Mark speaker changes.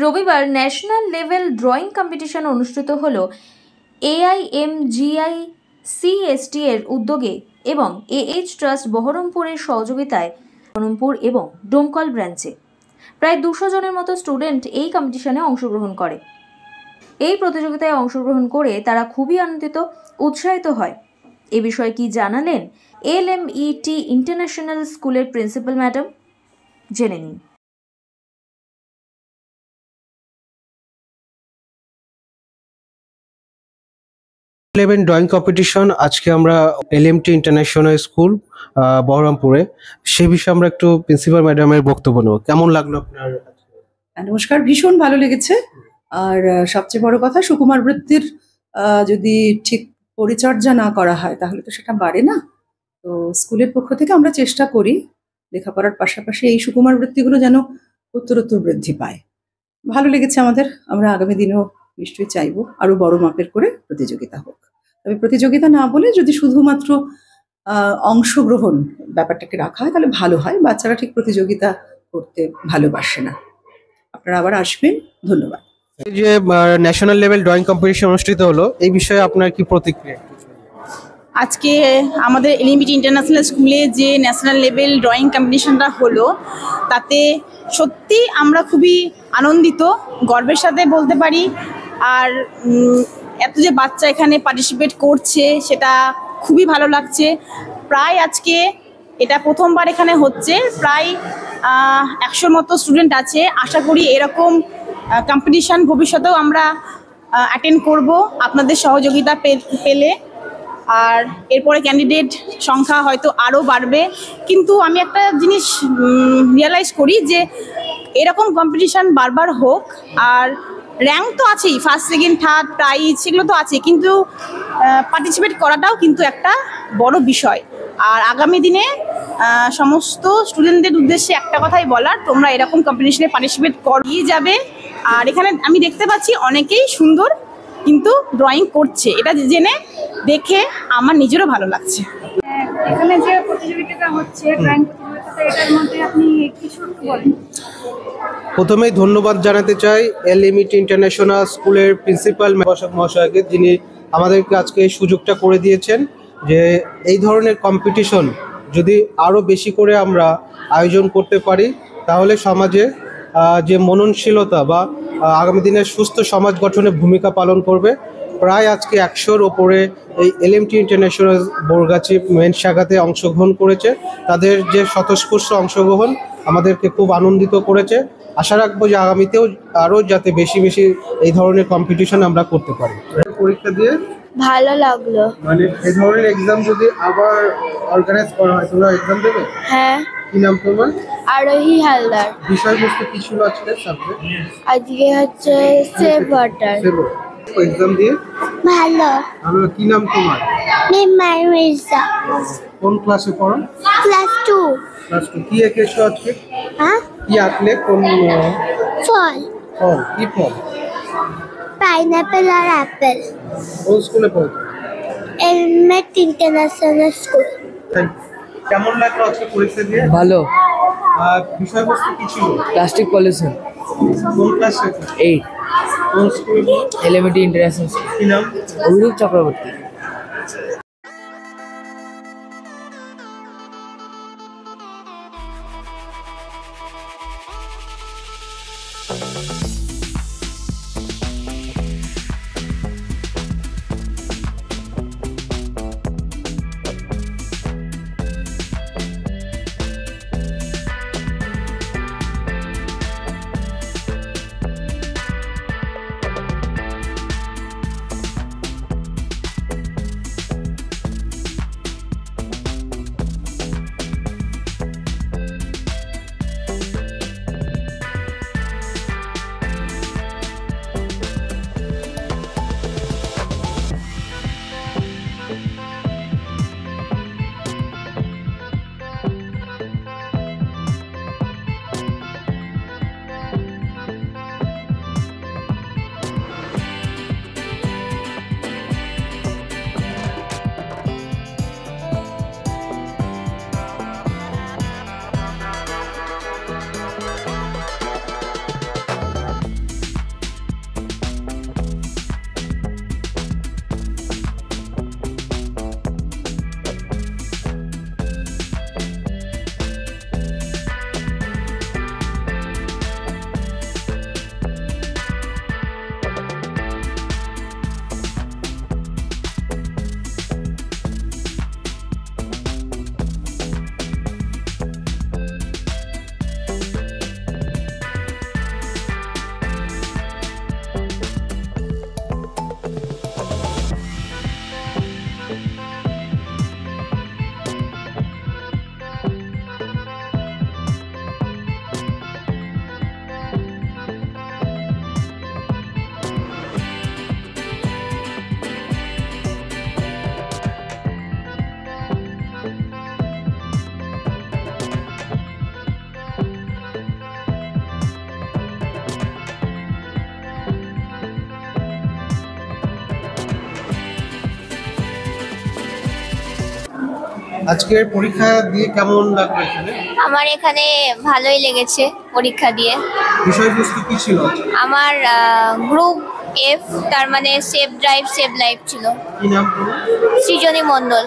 Speaker 1: রবিবার national level drawing competition অনুষ্ঠিত হলো AIMGICST এর উদ্যোগে এবং AH ট্রাস্ট বহরমপুরের সহযোগিতায় বহরমপুর এবং ডোমকল ব্রাঞ্চে প্রায় 200 জনের মতো স্টুডেন্ট এই কম্পিটিশনে অংশগ্রহণ করে। এই প্রতিযোগিতায় অংশগ্রহণ করে তারা খুবই আনন্দিত, উৎসাহিত হয়। এ বিষয়ে কি জানালেন LMET ইন্টারন্যাশনাল স্কুলের প্রিন্সিপাল ম্যাডাম, জেনে নিন।
Speaker 2: 11 ড্রয়িং কম্পিটিশন আজকে আমরা LMT ইন্টারন্যাশনাল স্কুল বহরমপুরে, সে বিষয়ে আমরা একটু প্রিন্সিপাল ম্যাডামের বক্তব্য নেব। কেমন লাগলো আপনার?
Speaker 3: নমস্কার, ভীষণ ভালো লেগেছে। আর সবচেয়ে বড় কথা, সুকুমার বৃত্তির যদি ঠিক পরিচর্যা না করা হয় তাহলে তো সেটা বাড়ে না। তো স্কুলের পক্ষ থেকে আমরা চেষ্টা করি লেখাপড়ার পাশাপাশি এই সুকুমার বৃত্তিগুলো যেন উত্তরোত্তর বৃদ্ধি পায়। ভালো লেগেছে আমাদের। আমরা আগামী দিনেও নিশ্চয়ই চাইবো আরো বড় মাপের করে প্রতিযোগিতা হোক। তবে প্রতিযোগিতা না বলে যদি শুধুমাত্র অংশগ্রহণ ব্যাপারটাকে রাখা হয় তাহলে ভালো হয়। বাচ্চারা ঠিক প্রতিযোগিতা করতে ভালোবাসে না। আপনারা আবার আসবেন। ধন্যবাদ।
Speaker 2: এই যে ন্যাশনাল লেভেল ড্রয়িং কম্পিটিশন অনুষ্ঠিত হলো, এই বিষয়ে আপনার কি প্রতিক্রিয়া?
Speaker 4: আজকে আমাদের LMET ইন্টারন্যাশনাল স্কুলে যে ন্যাশনাল লেভেল ড্রয়িং কম্পিটিশনটা হলো, তাতে সত্যি আমরা খুবই আনন্দিত, গর্বের সাথে বলতে পারি। আর এত যে বাচ্চা এখানে পার্টিসিপেট করছে সেটা খুবই ভালো লাগছে। প্রায় আজকে এটা প্রথমবার এখানে হচ্ছে, প্রায় 100 মতো স্টুডেন্ট আছে। আশা করি এরকম কম্পিটিশন ভবিষ্যতেও আমরা অ্যাটেন্ড করব আপনাদের সহযোগিতা পেলে। আর এরপরে ক্যান্ডিডেট সংখ্যা হয়তো আরও বাড়বে। কিন্তু আমি একটা জিনিস রিয়েলাইজ করি যে এরকম কম্পিটিশান বারবার হোক, আর র্যাঙ্ক তো আছেই, ফার্স্ট সেকেন্ড থার্ড প্রাইজ সেগুলো তো আছে, কিন্তু পার্টিসিপেট করাটাও কিন্তু একটা বড় বিষয়। আর আগামী দিনে সমস্ত স্টুডেন্টদের উদ্দেশ্যে একটা কথাই বলার, তোমরা এরকম কম্পিটিশনে পার্টিসিপেট করিয়ে যাবে। আর এখানে আমি দেখতে পাচ্ছি অনেকেই সুন্দর কিন্তু ড্রয়িং করছে, এটা জেনে দেখে আমার নিজেরও ভালো লাগছে।
Speaker 5: এখানে যে প্রতিযোগিতাটা হচ্ছে ড্রয়িং প্রতিযোগিতাটা, এটার মধ্যে আপনি কিছু বলেন।
Speaker 2: প্রথমেই ধন্যবাদ জানাতে চাই LMET ইন্টারন্যাশনাল স্কুলের প্রিন্সিপাল মহাশয়কে, যিনি আমাদেরকে আজকে এই সুযোগটা করে দিয়েছেন যে এই ধরনের কম্পিটিশন যদি আরও বেশি করে আমরা আয়োজন করতে পারি তাহলে সমাজে যে মননশীলতা বা আগামী দিনের সুস্থ সমাজ গঠনে ভূমিকা পালন করবে। প্রায় আজকে 100-র ওপরে এই LMT ইন্টারন্যাশনাল বরগাছি মেন শাখাতে অংশগ্রহণ করেছে। তাদের যে স্বতঃস্ফূর্ত অংশগ্রহণ আমাদেরকে খুব আনন্দিত করেছে। আশা রাখবো যে আগামীতেও আরও যাতে বেশি বেশি এই ধরনের কম্পিটিশন আমরা করতে পারি। পরীক্ষা দিয়ে
Speaker 6: ভালো লাগলো।
Speaker 2: মানে এই ধরনের এক্সাম যদি আবার অর্গানাইজ করা হয় তোমরা এক্সাম দেবে?
Speaker 6: হ্যাঁ।
Speaker 2: কি নাম তোমার?
Speaker 6: আরোহী হালদার।
Speaker 2: বিষয়বস্তু কি ছিল আজকে সাবজেক্ট?
Speaker 6: আজকে হচ্ছে সেভ ওয়াটার।
Speaker 2: এক্সাম দিয়ে
Speaker 6: ভালো।
Speaker 2: ভালো। কি নাম তোমার?
Speaker 6: নিমাই মির্জা।
Speaker 2: কোন ক্লাসে পড়ো?
Speaker 6: ক্লাস 2।
Speaker 2: ক্লাস 2। কি এঁকেছো আজকে?
Speaker 6: হ্যাঁ,
Speaker 2: কি আঁকলে? কোন
Speaker 6: ফল?
Speaker 2: ফল। কি ফল?
Speaker 6: পাইনাপেল আর অ্যাপেল।
Speaker 2: কোন স্কুলে পড়ো?
Speaker 6: LMET international school.
Speaker 2: কেমন লাগলো আজকে পরীক্ষা দিয়ে?
Speaker 7: ভালো।
Speaker 2: বিষয়বস্তু কি ছিল?
Speaker 7: Plastic pollution.
Speaker 2: কোন ক্লাসে?
Speaker 7: 8।
Speaker 2: কোন স্কুলে?
Speaker 7: LMET international school.
Speaker 2: কি নাম?
Speaker 7: অভিরূপ চক্রবর্তী।
Speaker 2: আজকের পরীক্ষা দিয়ে কেমন লাগলো এখানে?
Speaker 8: আমার এখানে ভালোই লেগেছে পরীক্ষা দিয়ে।
Speaker 2: বিষয়বস্তু কি ছিল?
Speaker 8: আমার গ্রুপ এফ, তার মানে সেভ ড্রাইভ সেভ লাইফ ছিল।
Speaker 2: কি নাম তোমার?
Speaker 8: সৃজনী মণ্ডল।